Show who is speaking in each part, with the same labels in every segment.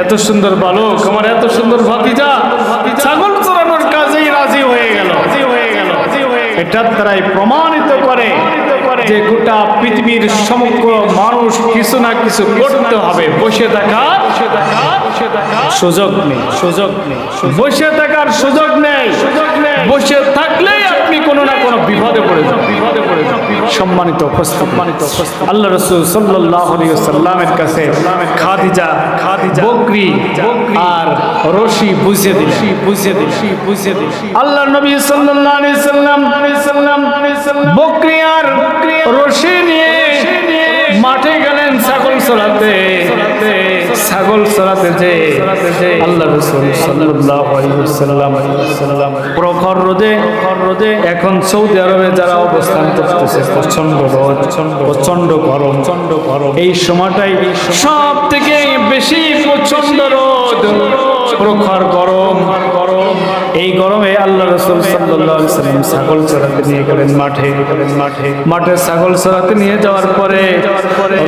Speaker 1: এত সুন্দর বালক, আমার এত সুন্দর ভাতিজা ছাগল চড়ানোর কাজেই রাজি হয়ে গেল। এটার দ্বারাই প্রমাণিত করে যে গোটা পৃথিবীর সমগ্র মানুষ কিছু না কিছু করতে হবে। বসে থাকার সুযোগ নেই, বসে থাকার সুযোগ নেই। বসে থাকলেই আপনি কোনো না কোনো বিপদে পড়ে যান। সম্মানিত আল্লাহ রাসূল সাল্লাল্লাহু আলাইহি ওয়াসাল্লামের কাছে খাদিজা বকরি আর রশি বুঝিয়ে দিলেন। আল্লাহ নবী সাল্লাল্লাহু আলাইহি ওয়াসাল্লাম বকরি আর রশি নিয়ে মাঠে গেলেন ছাগল চড়াতে। যে আল্লাহ রাসূল সাল্লাল্লাহু আলাইহি ওয়াসাল্লাম প্রখর রোদে এখন সৌদি আরবে যারা অবস্থান করতেছে, প্রচন্ড রোদ, প্রচন্ড গরম। এই সময়টাই সব থেকে বেশি প্রচন্ড রোদ, প্রখর গরম। এই গরমে আল্লাহ রাসূল সাল্লাল্লাহু আলাইহি ওয়াসাল্লাম ছাগল চড়াতে নিয়ে গেলেন মাঠে ছাগল চড়াতে নিয়ে যাওয়ার পরে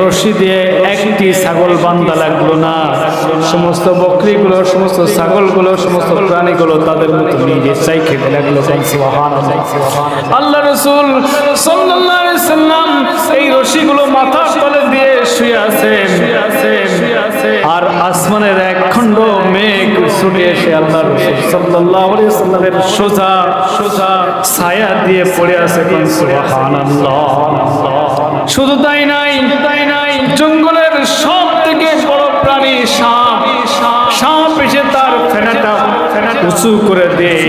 Speaker 1: রশি দিয়ে একটি ছাগল বান্ধা লাগলো না। সমস্ত বকরিগুলো, সমস্ত ছাগলগুলো, সমস্ত প্রাণীগুলো তাদের মতো নিজে চাই খেতে লাগলো। সুবহানাল্লাহ। আল্লাহ রাসূল সাল্লাল্লাহু আলাইহি ওয়াসাল্লাম এই রশিগুলো মাথার তলে দিয়ে শুয়ে আছেন, আর আসমানের এক খণ্ড মেঘ ছুটে এসে আল্লাহ রাসূল সাল্লাল্লাহু আলাইহি ওয়াসাল্লামের সোজা ছায়া দিয়ে পড়ে আছে। সুবহানাল্লাহ। শুধু তাই নাই, জঙ্গলের সব থেকে বড় প্রাণী সাপ এসে তার ফেনাটা উঁচু করে দেয়।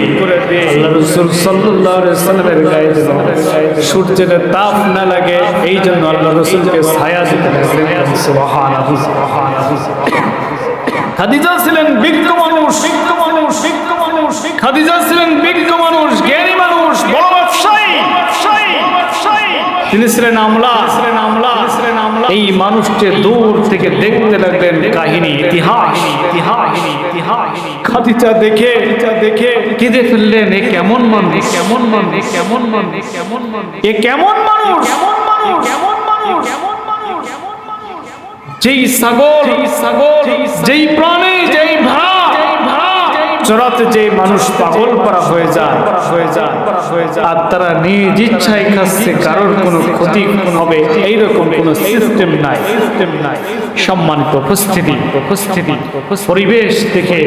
Speaker 1: আল্লাহ রাসূল সাল্লাল্লাহু আলাইহি ওয়াসাল্লামের গায়ে যেন সূর্যের তাপ না লাগে, এই জন্য আল্লাহ রাসূলকে ছায়া দিতে লাগলেন। সুবহানাল্লাহ। খাদিজা ছিলেন বিজ্ঞ মানুষ, খাদিজা ছিলেন বিজ্ঞ মানুষ, জ্ঞানী মানুষ, বড় ব্যবসায়ী। তিনি ছিলেন আমলা। এই মানুষকে দূর থেকে দেখতে লাগলেন কাহিনী, ইতিহাস। খাদিজা দেখে কেঁদে ফেললেন, এ কেমন মানুষ, এ কেমন মানুষ। যেই ছাগল, যেই প্রাণী, যেই ভেড়া চড়াতে যে মানুষ পাগল করা হয়ে যায়, আর তারা নিজ ইচ্ছায় খাচ্ছে, কারোর কোনো ক্ষতি হবে এইরকম কোনো সিস্টেম নাই। সম্মানিত উপস্থিতি, পরিবেশ দেখে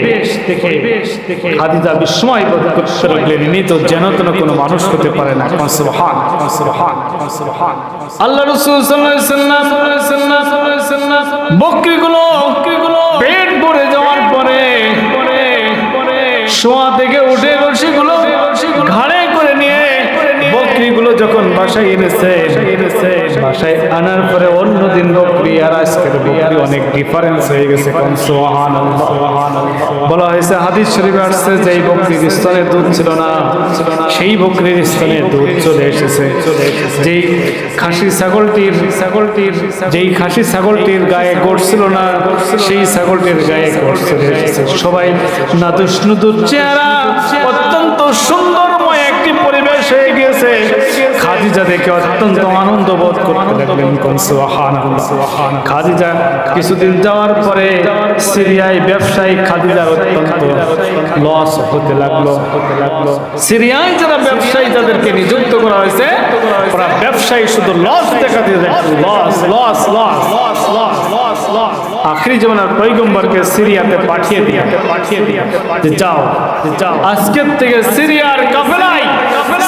Speaker 1: খাদিজা বিস্ময় বোধ করতে লাগলেন, ইনি তো যেন তেন কোনো মানুষ হতে পারে না। আল্লাহ রাসূল সাল্লাল্লাহু আলাইহি ওয়াসাল্লাম বকরিগুলো পেট ভরে যাওয়ার পরে শোয়া থেকে উঠে রশিগুলো ঘাড়ে করে নিয়ে বকরিগুলো যখন বাসায় এনেছে, বাসায় আনার পরে অন্যদিন বকরি আর আজকের বকরি অনেক ডিফারেন্স হয়ে গেছে। সুবহানাল্লাহ। বলা হয়েছে, হাদিস শরীফে আসছে, যে এই বকরির স্তনে দুধ ছিল না, সেই বকরির স্তনে দুধ চলে এসেছে। যেই খাসি ছাগলটির গায়ে গোশ ছিল না, সেই ছাগলটির গায়ে গোশ চলে এসেছে। সবাই নাদুস চেহারা, অত্যন্ত সুন্দরময় একটি পরিবেশ হয়ে গিয়েছে। খাদিজা দেখে অত্যন্ত আনন্দ বোধ করতে লাগলেন। খাদিজা কিছুদিন যাওয়ার পরে সিরিয়ায় ব্যবসায়ী খাদিজার অত্যন্ত লস হতে লাগলো। সিরিয়ায় যারা ব্যবসায়ী যাদেরকে নিযুক্ত করা হয়েছে, ওরা ব্যবসায়ী শুধু লস দেখা দিয়ে লস। আখিরি জামানার পয়গম্বরকে সিরিয়াতে পাঠিয়ে দিয়ে যাও, আজকের থেকে সিরিয়ার কাফেলায়,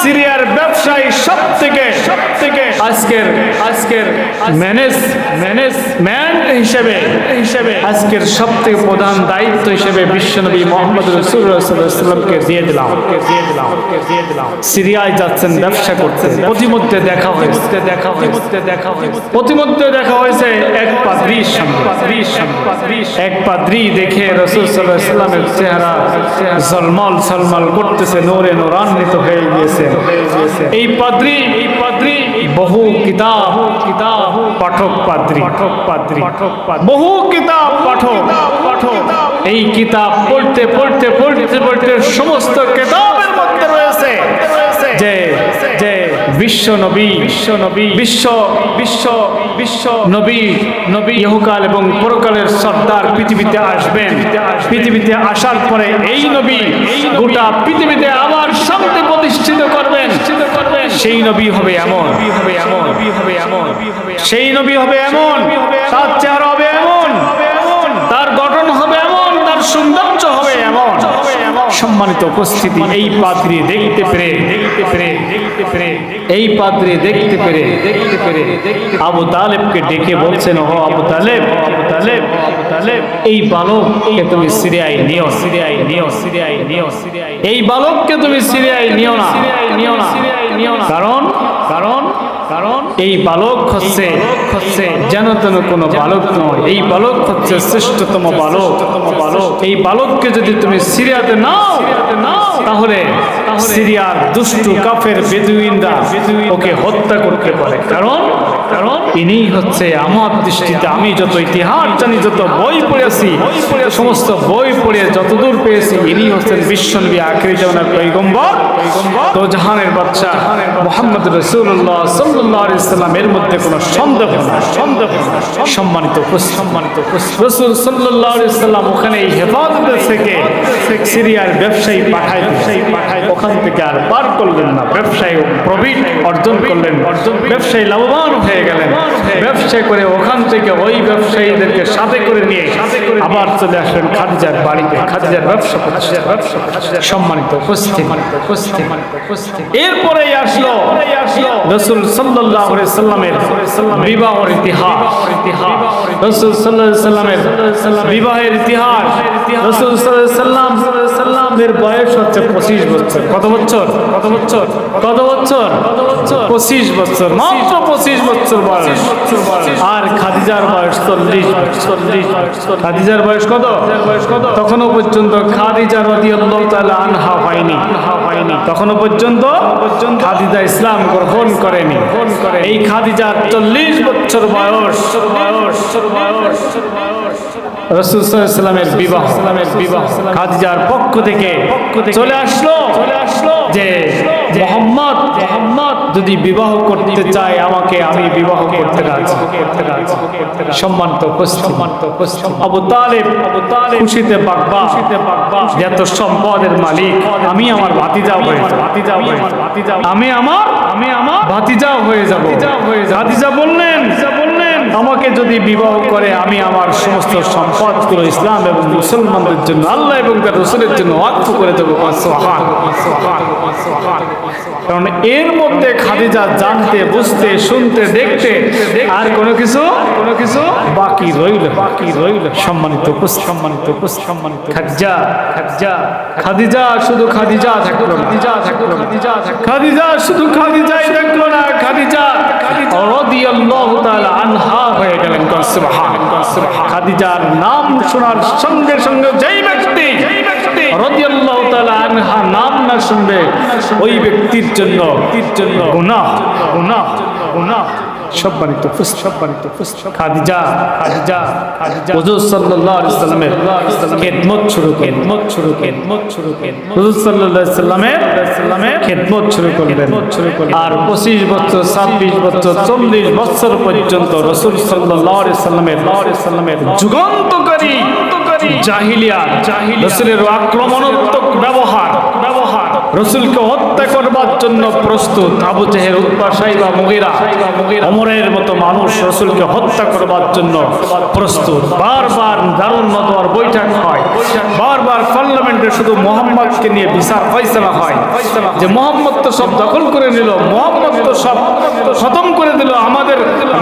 Speaker 1: সিরিয়ার ব্যবসায়ী সব থেকে আজকের ম্যানেজমেন্ট হিসেবে আজকের সব থেকে প্রধান দায়িত্ব হিসেবে বিশ্বনবী মুহাম্মদ রাসূলুল্লাহ সাল্লাল্লাহু আলাইহি ওয়াসাল্লামকে দিয়ে দিলাম। সিরিয়ায় যাচ্ছেন ব্যবসা করতে। প্রতিমধ্যে দেখা হয়েছে এক পাদ্রীর সঙ্গে। এক পাদ্রী দেখে রাসূল সাল্লাল্লাহু আলাইহি ওয়াসাল্লামের চেহারা ঝলমল করতেছে, নূরে নূরান্বিত হয়ে গিয়েছে। এই পাদ্রী বহু কিতাব পাঠক পাদ্রী, বহু কিতাব পাঠক। এই কিতাব পড়তে সমস্ত কিতাবের মধ্যে রয়েছে যে বিশ্ব নবী ইহকাল এবং পরকালের সর্দার পৃথিবীতে আসবেন। পৃথিবীতে আসার পরে এই নবী গোটা পৃথিবীতে আবার শান্তি প্রতিষ্ঠিত করবেন। সেই নবী হবে এমন, সেই নবী হবে এমন, তার চেহারা হবে এমন, তার গঠন হবে এমন, তার সৌন্দর্য হবে এমন। সম্মানিত উপস্থিতি, এই পাদ্রী দেখতে পেরে আবু তালেবকে ডেকে বলছেন, ও আবু তালেব, এই বালককে তুমি সিরিয়ায় নিও, এই বালককে তুমি সিরিয়ায় নিও না। কারণ এই বালক হচ্ছে যেন তেন কোনো বালক নয়, এই বালক হচ্ছে শ্রেষ্ঠতম বালক। এই বালককে যদি তুমি সিরিয়াতে নাও তাহলে সিরিয়ার দুষ্টু কাফের বেদুইনরা ওকে হত্যা করতে পারে। কারণ ইনি হচ্ছে আমার দৃষ্টিতে, আমি যত ইতিহাস জানি, যত বই পড়েছি, সমস্ত বই পড়ে যতদূর পেয়েছি, ইনি হচ্ছেন বিশ্বনবী আখিরি জামানার পয়গম্বর, তো জাহানের বাদশা মুহাম্মদ রাসূলুল্লাহ সাল্লাল্লাহু আলাইহি ওয়াসাল্লাম। এর মধ্যে কোনো সন্দেহ না। সম্মানিত রাসূল সাল্লাল্লাহু আলাইহি ওয়াসাল্লাম ওখানে এই হেফাজতে থেকে সিরিয়ার ব্যবসায়ী পাঠায়, ওখান থেকে আর পার করলেন না। ব্যবসায়ী প্রবৃদ্ধি অর্জন করলেন, ব্যবসায়ী লাভবান হয়ে গেলেন। ব্যবসা করে ওখান থেকে ওই ব্যবসায়ীদেরকে সাথে করে নিয়ে আবার চলে আসলেন খাদিজার বাড়িতে, খাদিজার ব্যবসা। সম্মানিত উপস্থিতি, এরপরেই আসলো রাসূল সাল্লাল্লাহু আলাইহি ওয়াসাল্লামের বিবাহের ইতিহাস। রাসূল সাল্লাল্লাহু আলাইহি ওয়াসাল্লামের বিবাহের ইতিহাস। রাসূল সাল্লাল্লাহু আলাইহি ওয়াসাল্লামের বয়স হচ্ছে 25 বছর। কত বছর? 25 বছর, মাত্র 25 বছর বয়স। আর খাদিজার বয়স 40 বছর। খাদিজার বয়স কত? তখনও পর্যন্ত খাদিজা রাদিয়াল্লাহু তাআলা আনহা হয়নি। তখনও পর্যন্ত খাদিজা ইসলাম গ্রহণ করেনি। এই খাদিজার 40 বছর বয়স রাসূল সাল্লাল্লাহু আলাইহি ওয়াসাল্লামের বিবাহ খাদিজার পক্ষ থেকে চলে আসলো যে মুহাম্মদ যদি বিবাহ করতে চায় আমাকে, আমি বিবাহ করতে রাজি। সম্মানিত আবু তালেব খুশিতে বাগবা, যত সম্পদের মালিক, আমি আমার ভাতিজা হয়ে যাব, আমি আমার ভাতিজা হয়ে যাব। ভাতিজা বললেন, আমাকে যদি বিবাহ করে আমি আমার সমস্ত সম্পদগুলো ইসলাম এবং মুসলমানদের জন্য, আল্লাহ এবং তার রাসূলের জন্য ওয়াকফ করে দেবো। কারণ এর মধ্যে খাদিজা জানতে, বুঝতে, শুনতে, দেখতে আর কোনো কিছু বাকি রইল। সম্মানিত খাদিজা শুধু খাদিজা থাকলো না, খাদিজা শুধু খাদিজাই থাকলো না, খাদিজা রাদিয়াল্লাহু তাআলা আনহা হয়ে গেলেন। সুবহানাল্লাহ। খাদিজার নাম শোনার সঙ্গে সঙ্গে যেই ব্যক্তি রাদিয়াল্লাহু তাআলা আনহা নাম না শুনবে, ওই ব্যক্তির জন্য গুনাহ। সম্মানিত খাদিজা হুজুর সাল্লাল্লাহু আলাইহি ওয়াসাল্লামের খিদমত শুরু হুজুর সাল্লাল্লাহু আলাইহি ওয়াসাল্লামের খিদমত শুরু করলেন। আর 25 বছর, 26 বছর, 40 বছর পর্যন্ত রাসূল সাল্লাল্লাহু আলাইহি ওয়াসাল্লামের যুগান্তকারী জাহিলিয়াত, রাসূলের আক্রমণাত্মক ব্যবহার, রাসূলকে হত্যা করবার জন্য প্রস্তুত। আবু জেহেল, উতবা, শাইবা, মুগীরা, ওমরের মতো মানুষ রাসূলকে হত্যা করবার জন্য প্রস্তুত। বারবার দারুন নদওয়ার বৈঠক হয়, বারবার পার্লামেন্টে শুধু মুহাম্মদকে নিয়ে বিচার ফয়সালা হয় যে মুহাম্মদ তো সব দখল করে নিল, মুহাম্মদ তো সব খতম করে দিল, আমাদের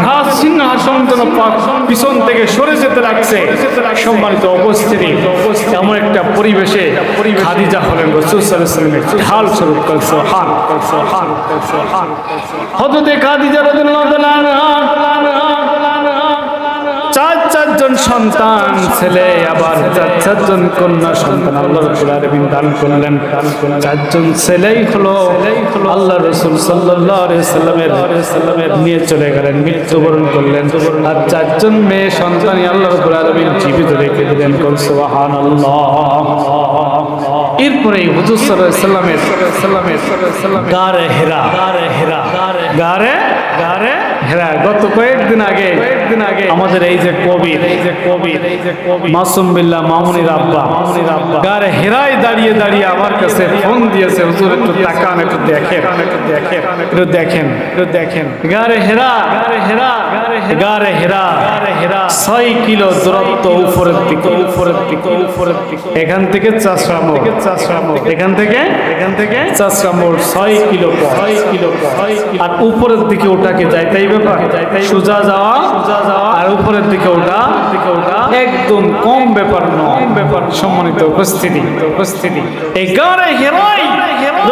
Speaker 1: রাজ সিংহাসন যেন পিছন থেকে সরে যেতে লাগছে। সম্মানিত উপস্থিতি, এমন একটা পরিবেশে খাদিজা হলেন রাসূল সাল্লাল্লাহু আলাইহি ওয়াসাল্লামের ঢাল স্বরূপ। হযরত খাদিজা রাদিয়াল্লাহু তাআলা আনহা চারজন সন্তান ছেলে, আবার চারজন কন্যা সন্তান আল্লাহ রাব্বুল আলামিন দান করলেন। চারজন ছেলেই হলো আল্লাহ রাসূল সাল্লাল্লাহু আলাইহি ওয়াসাল্লামের নিয়ে চলে গেলেন, মৃত্যুবরণ করলেন। আর চারজন মেয়ে সন্তানই আল্লাহ রাব্বুল আলামিন জীবিত রেখে দিলেন। সুবহানাল্লাহ। এরপরে হুজুর সাল্লাল্লাহু আলাইহি সাল্লামের গারে হেরা গারে গত কয়েকদিন আগে আমাদের এই যে কবির মাসুম বিল্লাহ মামুনির আব্বা গারে হেরায় দাঁড়িয়ে আমার কাছে ফোন দিয়েছে, হুজুর একটু তাকান, একটু দেখেন গারে হেরা 6 কিলো দূরত্ব উপরের দিকে এখান থেকে এখান থেকে চাষরামোড় 6 কিলো আর উপরের দিকে ওটাকে যাইতেই ব্যাপার সোজা যাওয়া আর উপরের দিকে ওটা একদম কম ব্যাপার নয়। সম্মানিত উপস্থিতি এই গারে হেরাই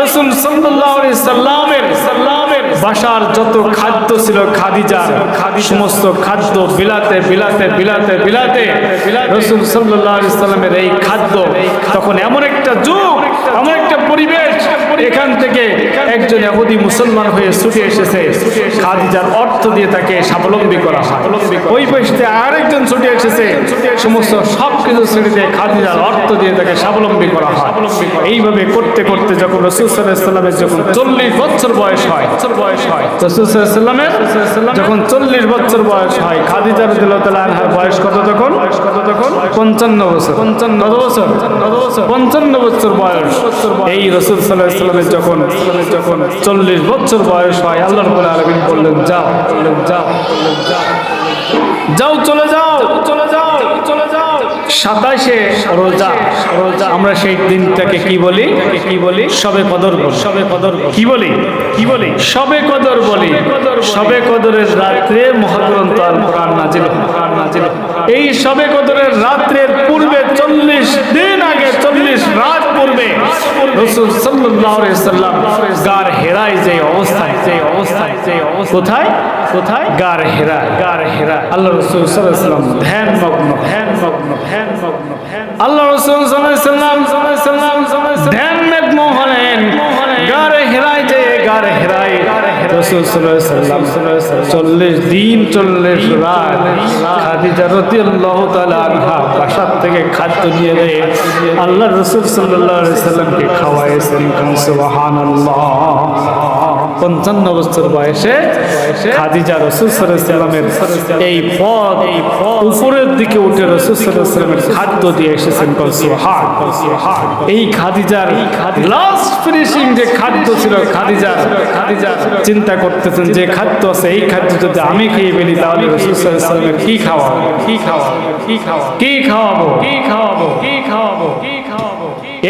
Speaker 1: রাসূল সাল্লাল্লাহু আলাইহি সাল্লামের বাসার যত খাদ্য ছিল খাদিজার সমস্ত খাদ্য বিলাতে রাসূল সাল্লাল্লাহু আলাইহি সাল্লামের এই খাদ্য তখন এমন একটা যুগ, এমন একটা পরিবেশ, এখান থেকে একজন ইহুদি মুসলমান হয়ে ছুটে এসেছে, খাদিজার অর্থ দিয়ে তাকে স্বাবলম্বী করা হয়। ওই বয়সে আরেকজন ছুটে এসেছে, সমস্ত সবকিছু ছেড়ে দিয়ে খাদিজার অর্থ দিয়ে তাকে স্বাবলম্বী করা হয়। এইভাবে করতে যখন রাসূল সাল্লাল্লাহু আলাইহি সাল্লামের যখন 40 বছর বয়স হয় রাসূল সাল্লাল্লাহু আলাইহি সাল্লামের যখন 40 বছর বয়স হয়, খাদিজা রাদিয়াল্লাহু তাআলা আনহার বয়স কত তখন 55 বছর। কত বছর 55 বছর বয়স। এই রাসূল সাল্লাল্লাহু আলাইহি সাল্লামের যখন 40 বছর বয়স হয়, আল্লাহ রাব্বুল আলামিন বললেন যাও চলে যাও 27 রোজা। আমরা সেই দিনটাকে কি বলি শবে কদর কি বলি শবে কদর বলি। শবে কদরের রাত্রে মহাগ্রন্থ আল কোরআন নাজিল। এই শবে কদরের রাত্রের পূর্বে 40 দিন আগে 40 রাত পূর্বে রাসূল সাল্লাল্লাহু আলাইহি সাল্লাম গার হেরায় যে অবস্থায় কোথায় গার হেরা আল্লাহ রাসূল সাল্লাল্লাহু আলাইহি সাল্লাম ধ্যান মগ্ন আল্লাহ রাসূল সাল্লাল্লাহু আলাইহি সাল্লাম ধ্যান মগ্ন হলেন। গার হেরায় রাসূল সাল্লাল্লাহু আলাইহি সাল্লাম 40 দিন 40 রাত খাদিজা রাদিয়াল্লাহু তাআলা আনহা বাসা থেকে খাদ্য নিয়ে এসে আল্লাহ রাসূল সাল্লাল্লাহু আলাইহি সাল্লামকে খাওয়াইছেন। সুবহানাল্লাহ। 55 বছর বয়সে খাদিজা রাসূল সাল্লাল্লাহু আলাইহি সাল্লামের এই পথ উপরের দিকে উঠে রাসূল সাল্লাল্লাহু আলাইহি সাল্লামের খাদ্য দিয়ে এসেছেন। সুবহান। এই খাদিজার লাস্ট ফিনিশিং যে খাদ্য ছিল, খাদিজা চিন্তা করতেছেন যে খাদ্য আছে, এই খাদ্য যদি আমি খেয়ে ফেলি তাহলে রাসূল সাল্লাল্লাহু আলাইহি সাল্লামের কি খাওয়াবো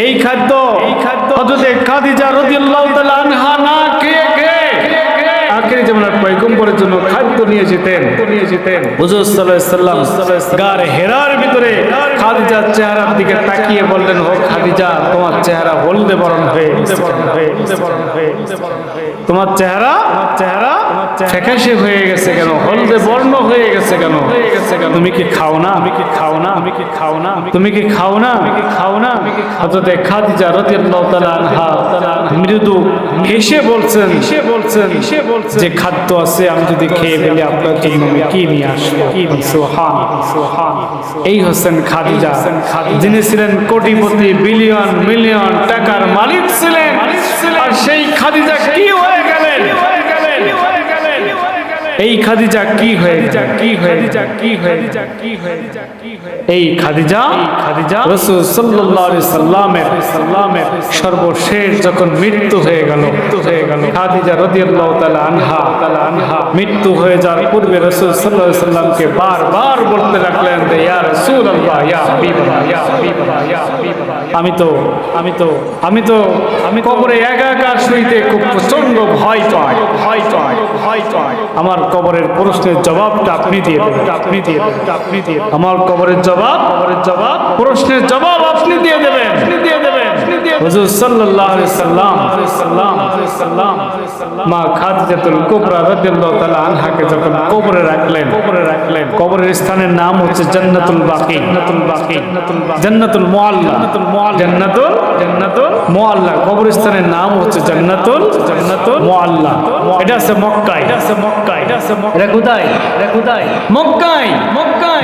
Speaker 1: এই খাদ্য হযরত খাদিজা রাদিয়াল্লাহু তাআলা আনহা না খেয়ে আখেরি জামানার পয়গম্বরের জন্য খাদ্য নিয়ে যেতেন। হুজুর সাল্লাল্লাহু আলাইহি সাল্লাম গার হেরার ভিতরে খাদিজার চেহারার দিকে তাকিয়ে বললেন, ও খাদিজা, তোমার চেহারা হলদে বরণ হয়ে তোমার চেহারা ফ্যাকাশে হয়ে গেছে কেন? হলদে বর্ণ হয়ে গেছে কেন? তুমি কি খাও না? হযরত খাদিজা রাদিয়াল্লাহু তাআলা আনহা মৃদু হেসে বলছেন যে খাদ্য আছে, আমি যদি খেয়ে ফেলি আপনার জন্য কি নিয়ে আসবো? সুবহান। এই হচ্ছেন খাদিজা, যিনি ছিলেন কোটিপতি, বিলিয়ন মিলিয়ন টাকার মালিক ছিলেন। আর সেই খাদিজা কি হয়ে গেলেন? এই খাদিজা কি হয়ে এই খাদিজা রাসূল সাল্লাল্লাহু আলাইহি সাল্লামের সর্বশেষ যখন মৃত্যু হয়ে গেল, খাদিজা রাদিয়াল্লাহু তাআলা আনহা মৃত্যু হয়ে যাওয়ার পূর্বে রাসূল সাল্লাল্লাহু আলাইহি সাল্লামকে বারবার বলতে লাগলেন যে ইয়া রাসূলুল্লাহ, ইয়া হাবিবাল্লাহ, আমি তো কবরে একা শুইতে খুব প্রচন্ড ভয় পাই। আমার কবরের প্রশ্নের জবাবটা আপনি দিয়ে দেবেন। আমার কবরের জবাব প্রশ্নের জবাব আপনি দিয়ে দেবেন। হুজুর সাল্লাল্লাহু আলাইহি সাল্লাম মা খাদিজাতুল কুবরা রাদিয়াল্লাহু তাআলা আনহাকে যখন কবরে রাখলেন কবরের স্থানের নাম হচ্ছে জান্নাতুল বাকি, জান্নাতুল মুআল্লা, জান্নাতুল মুআল্লা। কবরস্থানের নাম হচ্ছে জান্নাতুল মুআল্লা। এটা আছে মক্কায়, এটা কোথায়?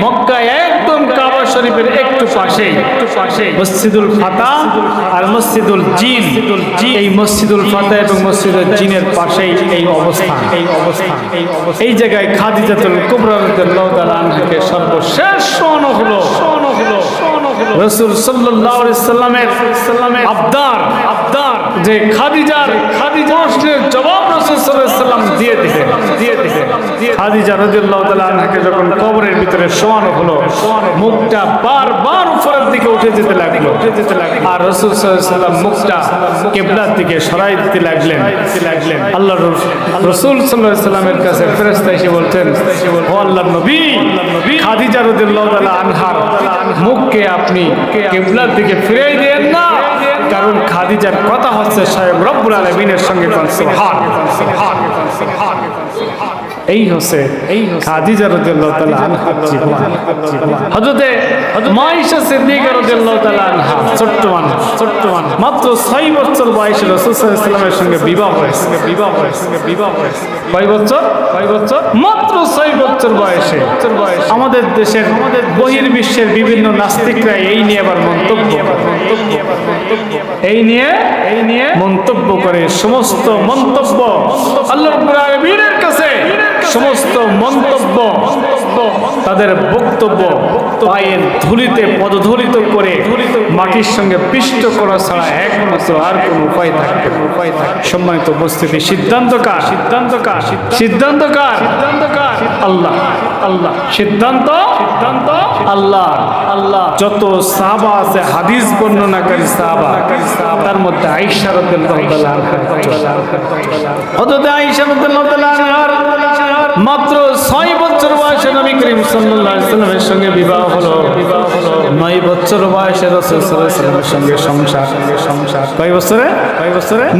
Speaker 1: মক্কায় একদম কাবা শরীফের একটু পাশে মসজিদুল ফাতা আর মসজিদুল জিন। এই মসজিদুল ফাতা এবং মসজিদুল জিনের পাশেই এই অবস্থান। এই জায়গায় খাদিজাতুল কুবরা রাদিয়াল্লাহু তাআলা আনহাকে সর্বশেষ শোয়ানো হলো। রাসূল সাল্লাল্লাহু আলাইহি সাল্লামের আবদার যে খাদিজার প্রশ্নের জবাব রাসূল সাল্লাল্লাহু আলাইহি সাল্লাম দিয়ে দিলেন। খাদিজা রাদিয়াল্লাহু তাআলা আনহাকে যখন কবরের ভিতরে শোয়ানো হলো, মুখটা বারবার উপরের দিকে উঠে যেতে লাগলো, আর রাসূল সাল্লাল্লাহু আলাইহি সাল্লাম মুখটা কিবলার দিকে সরাই দিতে লাগলেন। আল্লাহর রাসূল সাল্লাল্লাহু আলাইহি সাল্লামের কাছে ফেরেশতা এসে বলতেন, ও আল্লাহর নবী, খাদিজা রাদিয়াল্লাহু তাআলা আনহার মুখকে আপনি কিবলার দিকে ফিরিয়ে দেন না, কারণ খাদিজার কথা হচ্ছে স্বয়ং রব্বুল আলামিনের সঙ্গে। সুবহান। এই হচ্ছে খাদিজা রাদিয়াল্লাহু তাআলা আনহার জীবন। হযরতে মা আয়েশা সিদ্দিকা রাদিয়াল্লাহু তাআলা আনহা ছোট্ট মানুষ, মাত্র 6 বছর বয়সে রাসূল সাল্লাল্লাহু আলাইহি ওয়াসাল্লামের সঙ্গে বিবাহ হয়েছে। কয় বছর? মাত্র 6 বছর বয়সে। আমাদের দেশের বহির্বিশ্বের বিভিন্ন নাস্তিকরা এই নিয়ে আবার মন্তব্য করে। সমস্ত মন্তব্য আল্লাহ রাব্বুল আলামিনের কাছে, সমস্ত মন্তব্য তাদের বক্তব্য পায়ের ধুলিতে পদধূলিত করে মাটির সঙ্গে পিষ্ট করা ছাড়া একমাত্র আর কোন উপায় থাকবে। সম্মানিত উপস্থিতি, সিদ্ধান্তকার আল্লাহ। সিদ্ধান্ত আল্লাহ। যত সাহাবা আছে হাদিস বর্ণনাকারী সাহাবা, তার মধ্যে আয়েশা রাদিয়াল্লাহু তাআলা আনহা। হযরত আয়েশা রাদিয়াল্লাহু তাআলা আনহার মাত্র 6 বছর বয়সে নবী করিম সাল্লাল্লাহু আলাইহি ওয়াসাল্লামের সঙ্গে বিবাহ হলো। 9 বছর বয়সে রাসূল সাল্লাল্লাহু আলাইহি ওয়াসাল্লামের সঙ্গে সংসার। কয় বছরে?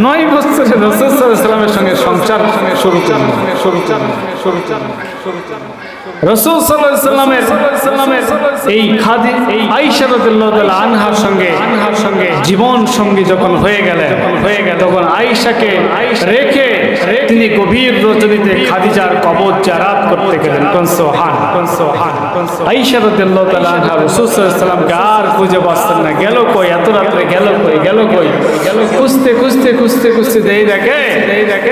Speaker 1: 9 বছরে রাসূল সাল্লাল্লাহু আলাইহি ওয়াসাল্লামের সঙ্গে সংসার শুরু করলেন। রাসূল সাল্লাল্লাহু আলাইহি ওয়াসাল্লামের এই আয়েশা রাদিয়াল্লাহু তাআলা আনহার সঙ্গে জীবন সঙ্গী যখন হয়ে গেলেন, তখন আয়েশাকে রেখে তিনি গভীর রজনীতে খাদিজার কবর জিয়ারত করতে গেলেন। সুবহান। আয়েশা রাদিয়াল্লাহু তাআলা আনহা রাসূল সাল্লাল্লাহু আলাইহি ওয়াসাল্লামকে আর খুঁজে পাচ্ছেন না। গেল কই? এত রাতে গেল কই? খুঁজতে দেই দেখে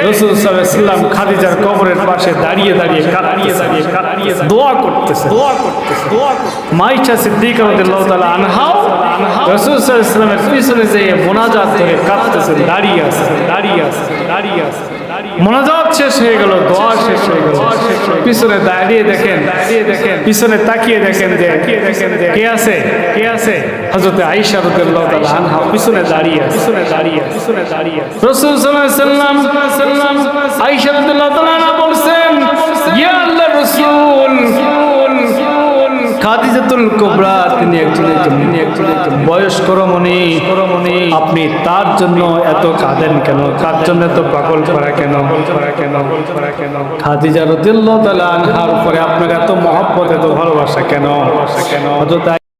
Speaker 1: রাসূল সাল্লাল্লাহু আলাইহি ওয়াসাল্লাম খাদিজার কবরের পাশে দাঁড়িয়ে দোয়া করতেছে। মা আয়েশা সিদ্দিকা রাদিয়াল্লাহু তাআলা আনহা রাসূল সাল্লাল্লাহু আলাইহি ওয়াসাল্লামের পিছনে যেয়ে মুনাজাত করে কাঁদতেছেন, দাঁড়িয়ে আছে। মুনাজাত শেষ হয়ে গেল, দোয়া শেষ হয়ে গেল। পিছনে দাঁড়িয়ে দেখেন, পিছনে তাকিয়ে দেখেন যে কে আছে? হযরত আয়েশা রাদিয়াল্লাহু তাআলা আনহা পিছনে দাঁড়িয়ে। রাসূল সাল্লাল্লাহু আলাইহি ওয়াসাল্লাম আয়েশা রাদিয়াল্লাহু তাআলা আনহা বলছেন, ইয়া আল্লাহর রাসূল, খাদিজাতুল কুবরা তিনি একজন বয়স্ক রমণী, আপনি তার জন্য এত কাঁদেন কেন? তার জন্য এত পাগল করা কেন? খাদিজা রাদিয়াল্লাহু তাআলা আনহার উপরে আপনার এত মহব্বত, এত ভালোবাসা কেন?